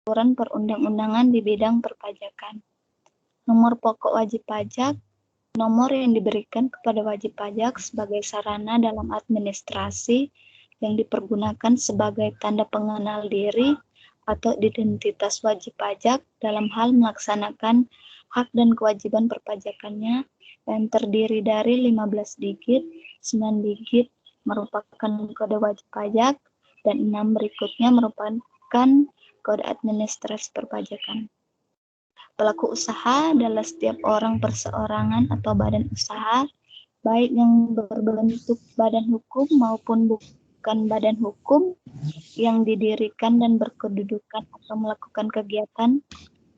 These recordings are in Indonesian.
peraturan perundang-undangan di bidang perpajakan. Nomor pokok wajib pajak, nomor yang diberikan kepada wajib pajak sebagai sarana dalam administrasi yang dipergunakan sebagai tanda pengenal diri atau identitas wajib pajak dalam hal melaksanakan hak dan kewajiban perpajakannya yang terdiri dari 15 digit, 9 digit merupakan kode wajib pajak, dan 6 berikutnya merupakan kode administrasi perpajakan. Pelaku usaha adalah setiap orang perseorangan atau badan usaha, baik yang berbentuk badan hukum maupun bukan badan hukum, yang didirikan dan berkedudukan atau melakukan kegiatan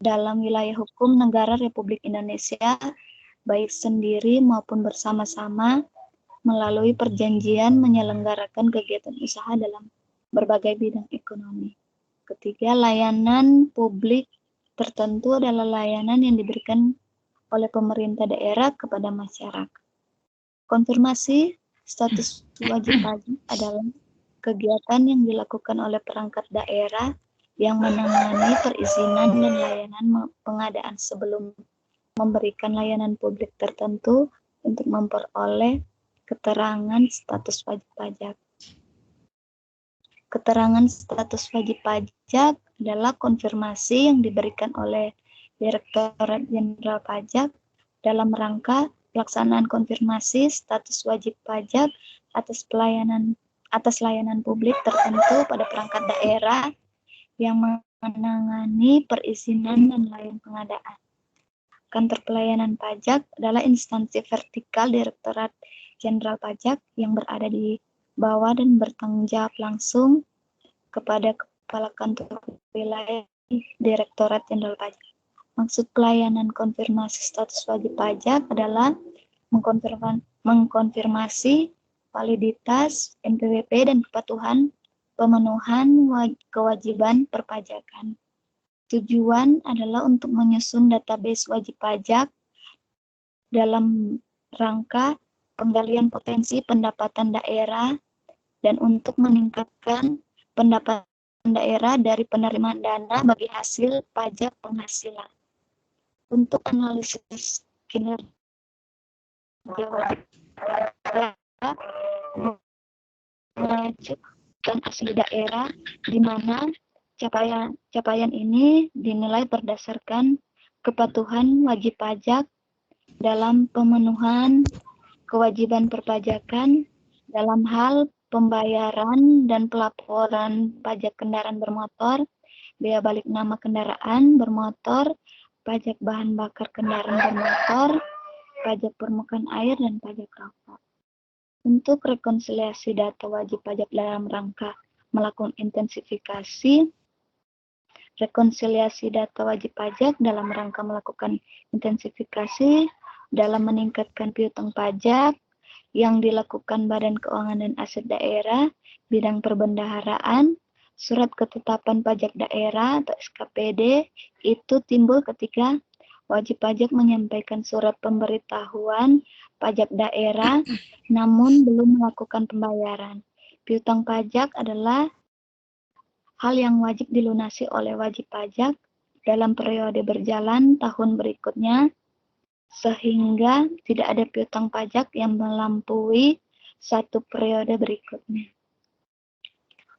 dalam wilayah hukum negara Republik Indonesia, baik sendiri maupun bersama-sama, melalui perjanjian menyelenggarakan kegiatan usaha dalam berbagai bidang ekonomi. Ketiga, layanan publik tertentu adalah layanan yang diberikan oleh pemerintah daerah kepada masyarakat. Konfirmasi status wajib pajak adalah kegiatan yang dilakukan oleh perangkat daerah yang menangani perizinan dan layanan pengadaan sebelum memberikan layanan publik tertentu untuk memperoleh keterangan status wajib pajak. Keterangan status wajib pajak adalah konfirmasi yang diberikan oleh Direktorat Jenderal Pajak dalam rangka pelaksanaan konfirmasi status wajib pajak atas layanan publik tertentu pada perangkat daerah yang menangani perizinan dan layanan pengadaan. Kantor Pelayanan Pajak adalah instansi vertikal Direktorat Jenderal Pajak yang berada di bawah dan bertanggung jawab langsung kepada Kepala Kantor Wilayah Direktorat Jenderal Pajak. Maksud pelayanan konfirmasi status wajib pajak adalah mengkonfirmasi validitas NPWP dan kepatuhan pemenuhan kewajiban perpajakan. Tujuan adalah untuk menyusun database wajib pajak dalam rangka penggalian potensi pendapatan daerah dan untuk meningkatkan pendapatan daerah dari penerimaan dana bagi hasil pajak penghasilan. Untuk analisis kinerja wajib pajak mengajukan asli daerah di mana capaian ini dinilai berdasarkan kepatuhan wajib pajak dalam pemenuhan kewajiban perpajakan dalam hal pembayaran dan pelaporan pajak kendaraan bermotor, bea balik nama kendaraan bermotor, pajak bahan bakar kendaraan bermotor, pajak permukaan air, dan pajak rokok. Untuk rekonsiliasi data wajib pajak dalam rangka melakukan intensifikasi, rekonsiliasi data wajib pajak dalam rangka melakukan intensifikasi dalam meningkatkan piutang pajak yang dilakukan Badan Keuangan dan Aset Daerah, bidang perbendaharaan, surat ketetapan pajak daerah atau SKPD, itu timbul ketika wajib pajak menyampaikan surat pemberitahuan pajak daerah namun belum melakukan pembayaran. Piutang pajak adalah hal yang wajib dilunasi oleh wajib pajak dalam periode berjalan tahun berikutnya, sehingga tidak ada piutang pajak yang melampaui satu periode berikutnya.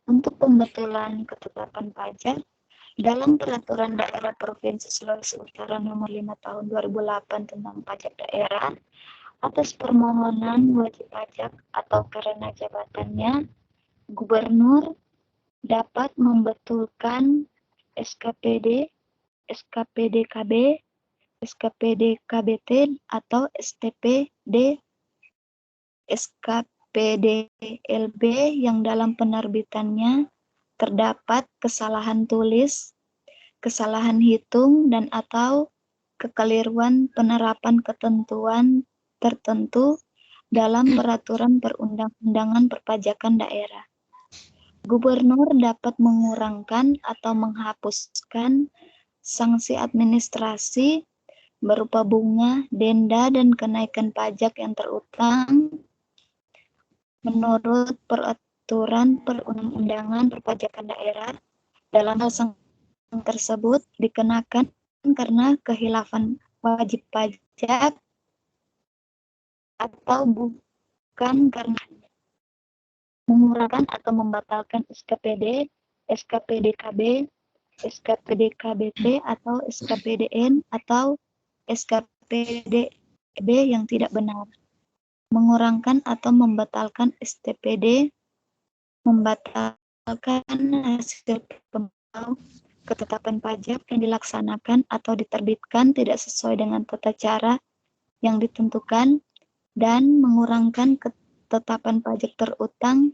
Untuk pembetulan ketetapan pajak, dalam Peraturan Daerah Provinsi Sulawesi Utara Nomor 5 Tahun 2008 tentang pajak daerah, atas permohonan wajib pajak atau karena jabatannya, Gubernur dapat membetulkan SKPD, SKPD-KB, SKPD-KBT atau STPD, SKPD-LB yang dalam penerbitannya terdapat kesalahan tulis, kesalahan hitung, dan atau kekeliruan penerapan ketentuan tertentu dalam peraturan perundang-undangan perpajakan daerah. Gubernur dapat mengurangkan atau menghapuskan sanksi administrasi berupa bunga, denda, dan kenaikan pajak yang terutang menurut peraturan perundang-undangan perpajakan daerah dalam hal sanksi tersebut dikenakan karena kehilafan wajib pajak atau bukan karena mengurangkan atau membatalkan SKPD, SKPDKB, SKPDKBT atau SKPDN atau SKPDB yang tidak benar. Mengurangkan atau membatalkan STPD, membatalkan hasil ketetapan pajak yang dilaksanakan atau diterbitkan tidak sesuai dengan tata cara yang ditentukan, dan mengurangkan ketetapan pajak terutang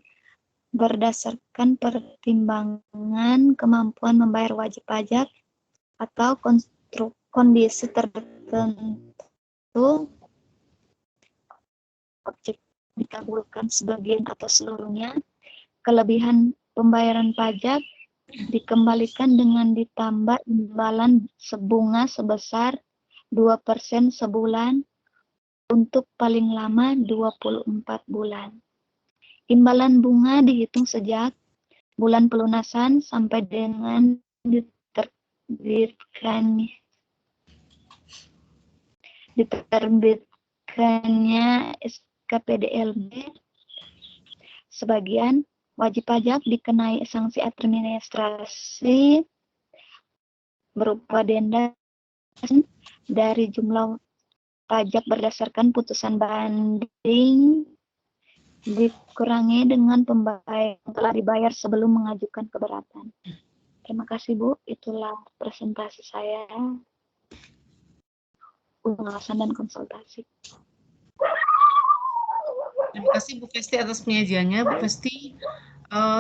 berdasarkan pertimbangan kemampuan membayar wajib pajak atau kondisi tertentu objek dikabulkan sebagian atau seluruhnya. Kelebihan pembayaran pajak dikembalikan dengan ditambah imbalan sebunga sebesar 2% sebulan untuk paling lama 24 bulan. Imbalan bunga dihitung sejak bulan pelunasan sampai dengan diterbitkannya SKPDLB. Sebagian wajib pajak dikenai sanksi administrasi berupa denda dari jumlah pajak berdasarkan putusan banding dikurangi dengan pembayaran yang telah dibayar sebelum mengajukan keberatan. Terima kasih Bu, itulah presentasi saya, pengawasan dan konsultasi. Terima kasih Bu Festi atas penyajiannya. Bu Festi,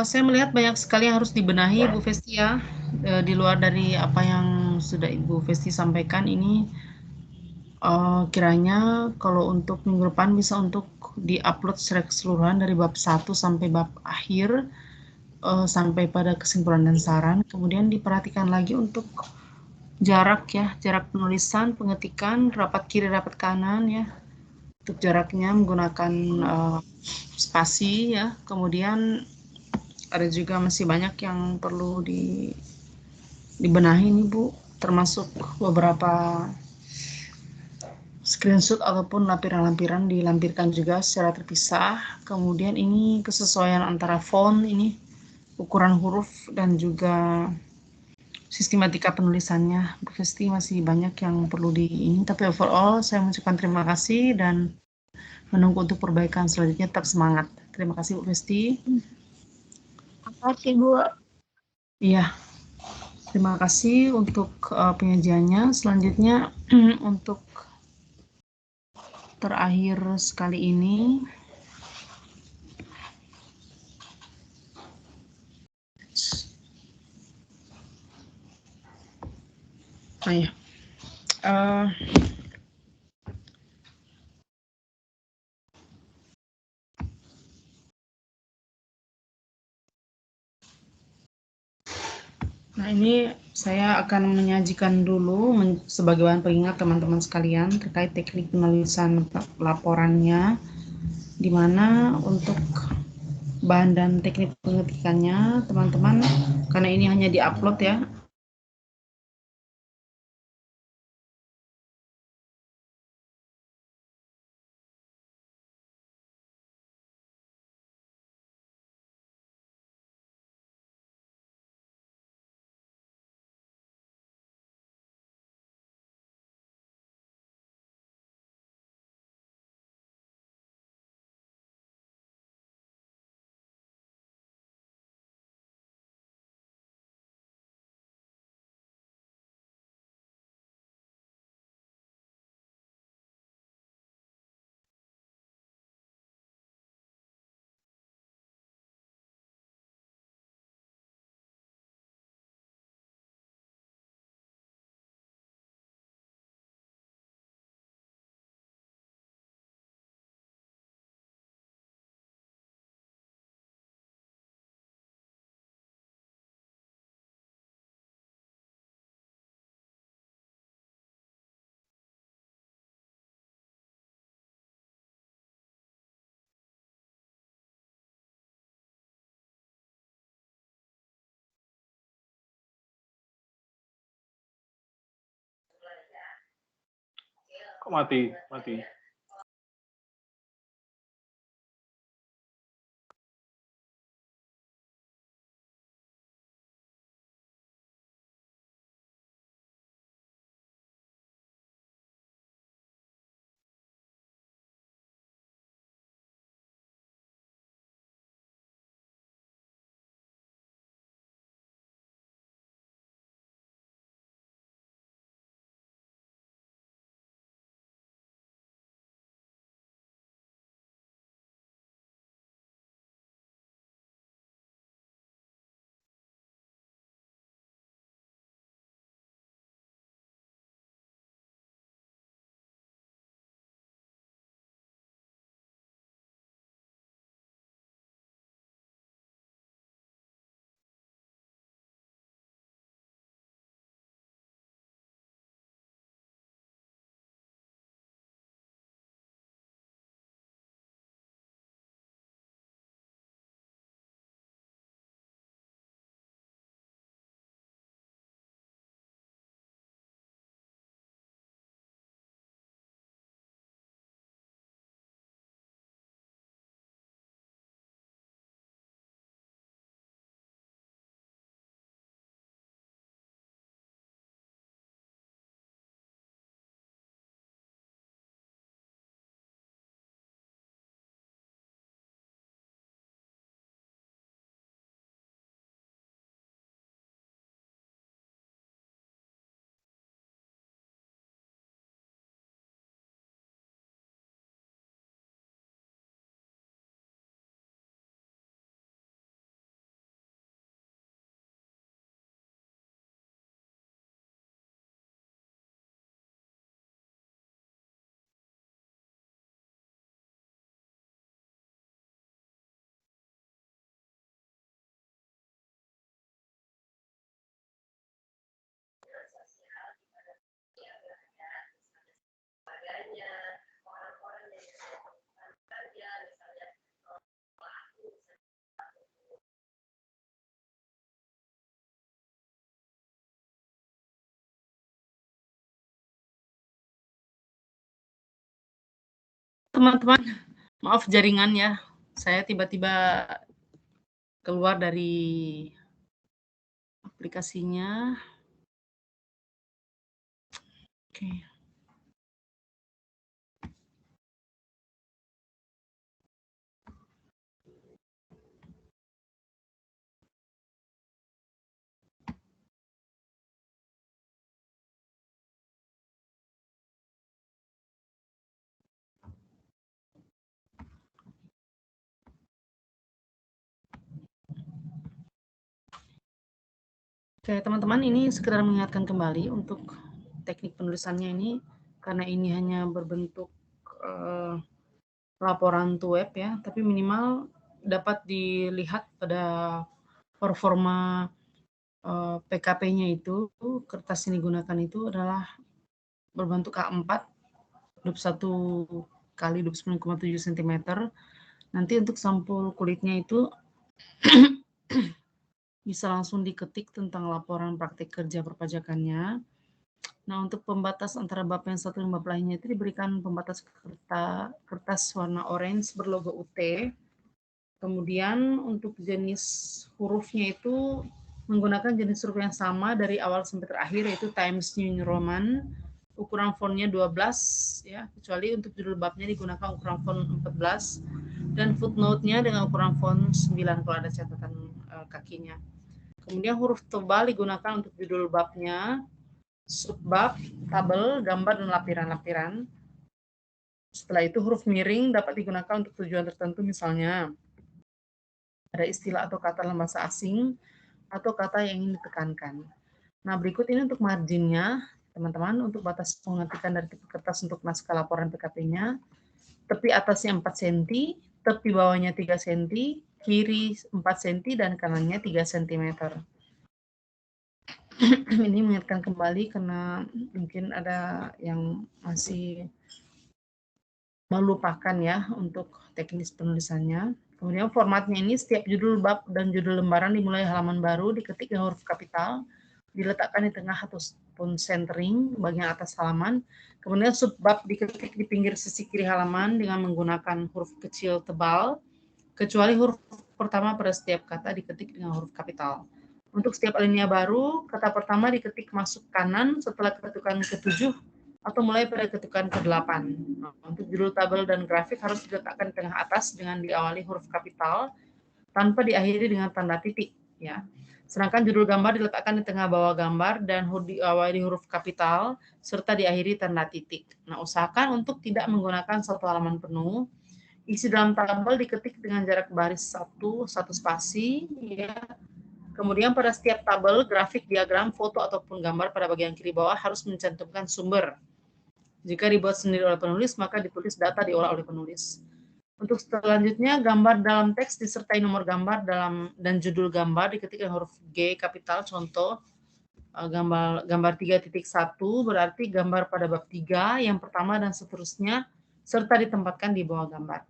saya melihat banyak sekali yang harus dibenahi Bu Festi ya, di luar dari apa yang sudah Ibu Festi sampaikan ini. Kiranya kalau untuk minggu depan bisa untuk di-upload secara keseluruhan dari bab 1 sampai bab akhir, sampai pada kesimpulan dan saran. Kemudian diperhatikan lagi untuk jarak ya, jarak penulisan, pengetikan, rapat kiri, rapat kanan ya. Untuk jaraknya menggunakan spasi ya. Kemudian ada juga masih banyak yang perlu dibenahi nih Bu, termasuk beberapa screenshot ataupun lampiran-lampiran dilampirkan juga secara terpisah. Kemudian ini kesesuaian antara font ini, ukuran huruf, dan juga sistematika penulisannya. Bu Festi masih banyak yang perlu ini, tapi overall saya mengucapkan terima kasih dan menunggu untuk perbaikan selanjutnya. Tetap semangat. Terima kasih Bu Festi. Terima kasih Bu. Iya, terima kasih untuk penyajiannya. Selanjutnya untuk terakhir sekali ini, nah ini saya akan menyajikan dulu sebagai bahan pengingat teman-teman sekalian terkait teknik penulisan laporannya, di mana untuk bahan dan teknik pengetikannya teman-teman, karena ini hanya diupload ya, Kok mati? Mati. Teman-teman, maaf jaringan ya. Saya tiba-tiba keluar dari aplikasinya. Oke. Oke, teman-teman, ini sekedar mengingatkan kembali untuk teknik penulisannya ini, karena ini hanya berbentuk laporan to web ya, tapi minimal dapat dilihat pada performa PKP-nya itu, kertas yang digunakan itu adalah berbentuk A4, 21 kali 29,7 cm. Nanti untuk sampul kulitnya itu bisa langsung diketik tentang laporan praktik kerja perpajakannya. Nah, untuk pembatas antara bab yang satu dan bab lainnya itu diberikan pembatas kertas warna orange berlogo UT. Kemudian untuk jenis hurufnya itu menggunakan jenis huruf yang sama dari awal sampai terakhir, yaitu Times New Roman. Ukuran fontnya 12 ya, kecuali untuk judul babnya digunakan ukuran font 14 dan footnote-nya dengan ukuran font 9 kalau ada catatan kakinya. Kemudian huruf tebal digunakan untuk judul babnya, subbab, tabel, gambar, dan lampiran-lampiran. Setelah itu huruf miring dapat digunakan untuk tujuan tertentu, misalnya ada istilah atau kata dalam bahasa asing atau kata yang ingin ditekankan. Nah, berikut ini untuk marginnya, teman-teman, untuk batas pengetikan dari tipe kertas untuk naskah laporan PKP-nya. Tepi atasnya 4 cm, tepi bawahnya 3 cm, kiri 4 cm, dan kanannya 3 cm. Ini mengingatkan kembali karena mungkin ada yang masih melupakan ya untuk teknis penulisannya. Kemudian formatnya ini setiap judul bab dan judul lembaran dimulai halaman baru diketik dengan huruf kapital. diletakkan di tengah ataupun centering bagian atas halaman. Kemudian subbab diketik di pinggir sisi kiri halaman dengan menggunakan huruf kecil tebal, kecuali huruf pertama pada setiap kata diketik dengan huruf kapital. Untuk setiap alinea baru, kata pertama diketik masuk kanan setelah ketukan ke-7 atau mulai pada ketukan ke-8. Nah, untuk judul tabel dan grafik harus diletakkan di tengah atas dengan diawali huruf kapital tanpa diakhiri dengan tanda titik, ya. Sedangkan judul gambar diletakkan di tengah bawah gambar dan diawali huruf kapital serta diakhiri tanda titik. Nah, usahakan untuk tidak menggunakan satu halaman penuh. Isi dalam tabel diketik dengan jarak baris satu spasi, ya. Kemudian pada setiap tabel, grafik, diagram, foto, ataupun gambar pada bagian kiri bawah harus mencantumkan sumber. Jika dibuat sendiri oleh penulis, maka ditulis data diolah oleh penulis. Untuk selanjutnya, gambar dalam teks disertai nomor gambar dan judul gambar diketik dengan huruf G kapital. Contoh, gambar 3.1 berarti gambar pada bab 3 yang pertama dan seterusnya, serta ditempatkan di bawah gambar.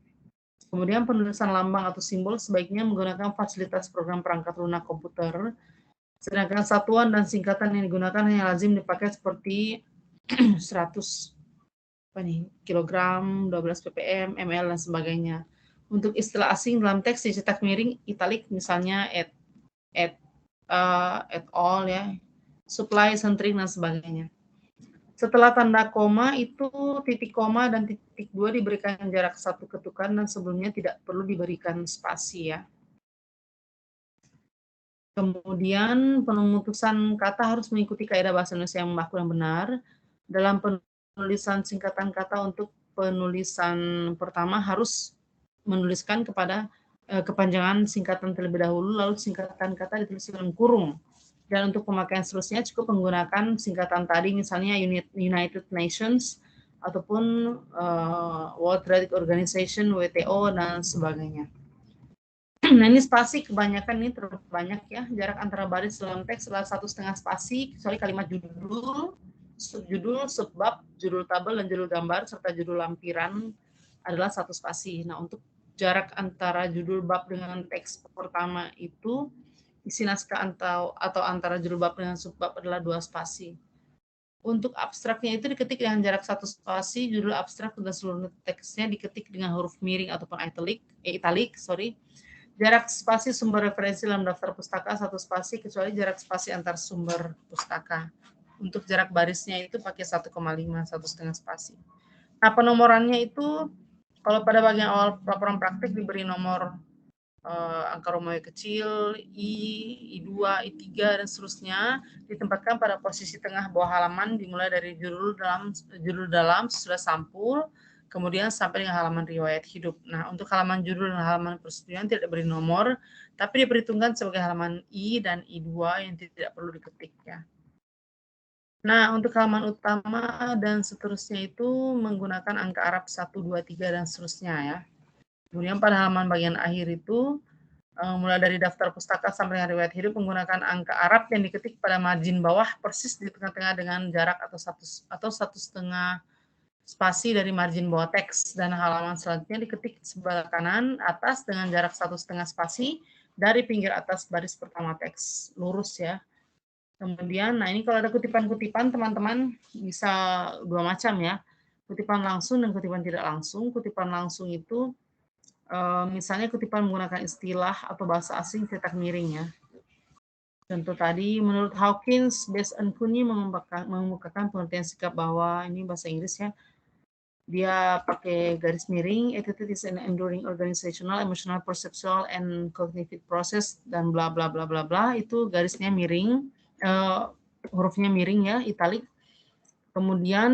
Kemudian penulisan lambang atau simbol sebaiknya menggunakan fasilitas program perangkat lunak komputer, sedangkan satuan dan singkatan yang digunakan hanya lazim dipakai seperti 100 kilogram, 12 ppm, ml, dan sebagainya. Untuk istilah asing dalam teks dicetak miring, italik, misalnya at all, ya, supply, centering, dan sebagainya. Setelah tanda koma itu titik koma dan titik 2 diberikan jarak 1 ketukan dan sebelumnya tidak perlu diberikan spasi, ya. Kemudian pemutusan kata harus mengikuti kaidah bahasa Indonesia yang baku dan benar. Dalam penulisan singkatan kata untuk penulisan pertama harus menuliskan kepada kepanjangan singkatan terlebih dahulu, lalu singkatan kata ditulis dalam kurung. Dan untuk pemakaian seterusnya cukup menggunakan singkatan tadi, misalnya United Nations ataupun World Trade Organization, WTO, dan sebagainya. Nah, ini spasi kebanyakan ini terbanyak, ya. Jarak antara baris dalam teks adalah 1,5 spasi, kecuali kalimat judul, subjudul, subbab, judul tabel, dan judul gambar, serta judul lampiran adalah 1 spasi. Nah, untuk jarak antara judul bab dengan teks pertama itu, isi naskah atau antara judul bab dengan subbab adalah 2 spasi. Untuk abstraknya itu diketik dengan jarak 1 spasi, judul abstrak dan seluruh teksnya diketik dengan huruf miring ataupun italik. Jarak spasi sumber referensi dalam daftar pustaka 1 spasi, kecuali jarak spasi antar sumber pustaka. Untuk jarak barisnya itu pakai 1,5, 1,5 spasi. Nah, penomorannya itu kalau pada bagian awal laporan praktik diberi nomor angka Romawi kecil, I2, I3, dan seterusnya, ditempatkan pada posisi tengah bawah halaman dimulai dari judul dalam sudah sampul, kemudian sampai dengan halaman riwayat hidup. Nah, untuk halaman judul dan halaman persetujuan tidak diberi nomor, tapi diperhitungkan sebagai halaman I dan I2 yang tidak perlu diketik, ya. Nah, untuk halaman utama dan seterusnya itu menggunakan angka Arab 1, 2, 3, dan seterusnya, ya. Kemudian pada halaman bagian akhir itu, mulai dari daftar pustaka sampai dengan riwayat hidup menggunakan angka Arab yang diketik pada margin bawah persis di tengah-tengah dengan jarak atau 1,5 spasi dari margin bawah teks, dan halaman selanjutnya diketik sebelah kanan atas dengan jarak 1,5 spasi dari pinggir atas baris pertama teks, lurus, ya. Kemudian, nah ini kalau ada kutipan-kutipan, teman-teman bisa 2 macam, ya. Kutipan langsung dan kutipan tidak langsung. Kutipan langsung itu misalnya kutipan menggunakan istilah atau bahasa asing cetak miring, ya. Contoh tadi, menurut Hawkins, Bess and Cooney mengemukakan pengertian sikap bahwa, ini bahasa Inggris, ya, dia pakai garis miring, attitude is an enduring organizational, emotional, perceptual, and cognitive process, dan bla bla bla bla bla, itu garisnya miring, hurufnya miring, ya, italik. Kemudian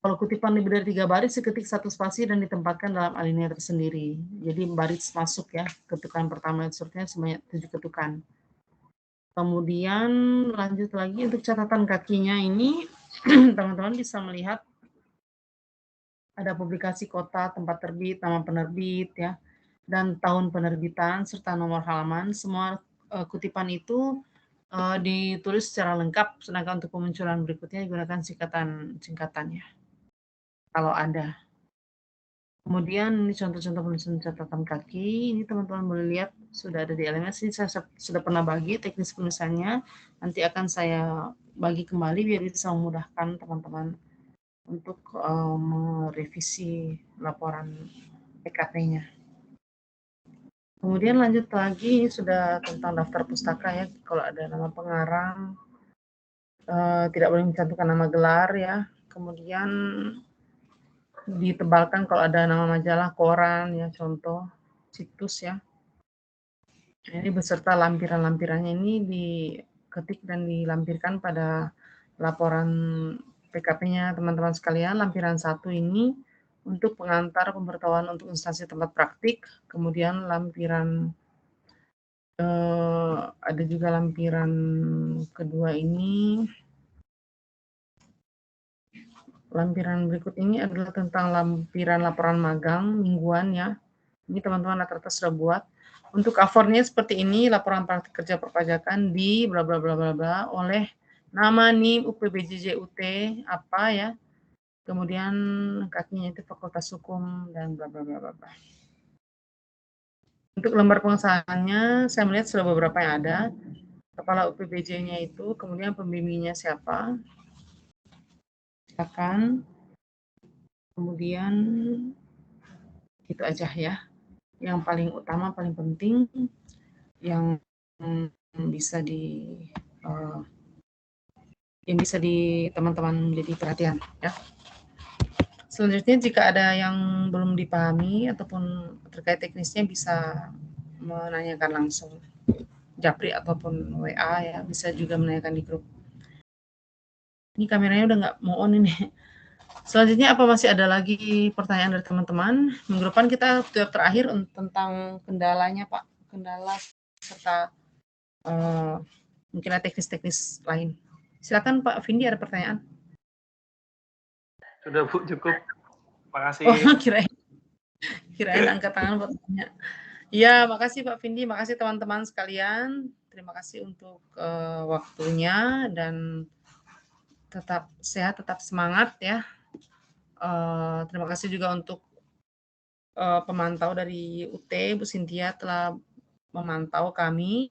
kalau kutipan lebih dari 3 baris, diketik 1 spasi dan ditempatkan dalam alinea tersendiri. Jadi baris masuk, ya, ketukan pertama dan seterusnya sebanyak 7 ketukan. Kemudian lanjut lagi untuk catatan kakinya ini, teman-teman bisa melihat ada publikasi kota, tempat terbit, nama penerbit, ya, dan tahun penerbitan serta nomor halaman. Semua kutipan itu ditulis secara lengkap, sedangkan untuk pemunculan berikutnya digunakan singkatannya kalau ada. Kemudian ini contoh-contoh penulisan catatan kaki. Ini teman-teman boleh lihat sudah ada di LMS. Ini saya sudah pernah bagi teknis penulisannya. Nanti akan saya bagi kembali biar bisa memudahkan teman-teman untuk merevisi laporan PKP-nya. Kemudian lanjut lagi sudah tentang daftar pustaka ya. Kalau ada nama pengarang, tidak boleh mencantumkan nama gelar ya. Kemudian ditebalkan kalau ada nama majalah, koran ya, contoh situs ya. Ini beserta lampiran-lampirannya ini diketik dan dilampirkan pada laporan PKP-nya teman-teman sekalian. Lampiran 1 ini untuk pengantar pemberitahuan untuk instansi tempat praktik. Kemudian lampiran ada juga lampiran kedua ini. Lampiran berikut ini adalah tentang lampiran laporan magang mingguan ya. Ini teman-teman rata-rata sudah buat. Untuk covernya seperti ini, laporan praktik kerja perpajakan di bla bla bla bla bla oleh nama NIM UPBJJUT apa ya. Kemudian kakinya itu Fakultas Hukum dan bla bla bla bla. Untuk lembar pengesahannya saya melihat sudah beberapa yang ada. Kepala UPBJ-nya itu, kemudian pembimbingnya siapa. Silakan. Kemudian itu aja ya. Yang paling utama, paling penting yang bisa teman-teman menjadi perhatian ya. Selanjutnya jika ada yang belum dipahami ataupun terkait teknisnya bisa menanyakan langsung Japri ataupun WA ya, bisa juga menanyakan di grup. Ini kameranya udah nggak mau on ini. Selanjutnya apa masih ada lagi pertanyaan dari teman-teman? Minggu depan kita terakhir tentang kendalanya Pak, kendala serta mungkin ada teknis-teknis lain. Silakan Pak Vindi, ada pertanyaan? Sudah Bu, cukup. Makasih. Oh, kirain angkat tangan buat tanya. Ya, makasih Pak Vindi, makasih teman-teman sekalian. Terima kasih untuk waktunya dan tetap sehat, tetap semangat ya. Terima kasih juga untuk pemantau dari UT, Bu Cynthia telah memantau kami.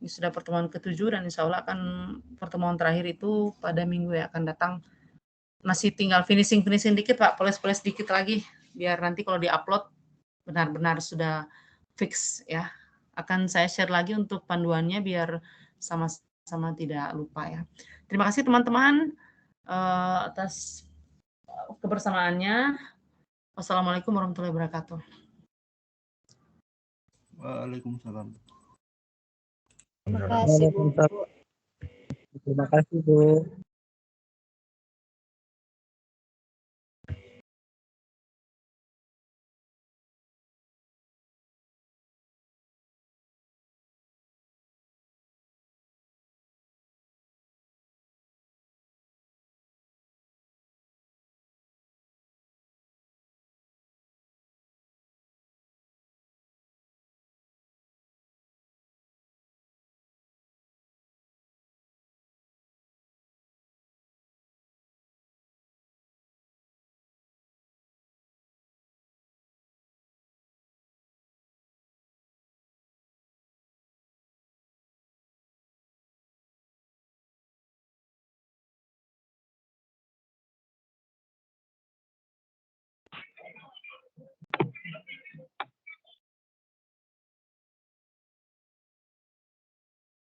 Ini sudah pertemuan ke-7 dan insya Allah akan pertemuan terakhir itu pada minggu yang akan datang. Masih tinggal finishing dikit Pak, poles-poles dikit lagi, biar nanti kalau di-upload benar-benar sudah fix ya. Akan saya share lagi untuk panduannya biar sama-sama tidak lupa ya. Terima kasih teman-teman atas kebersamaannya. Wassalamualaikum warahmatullahi wabarakatuh. Waalaikumsalam. Terima kasih Bu. Terima kasih Bu.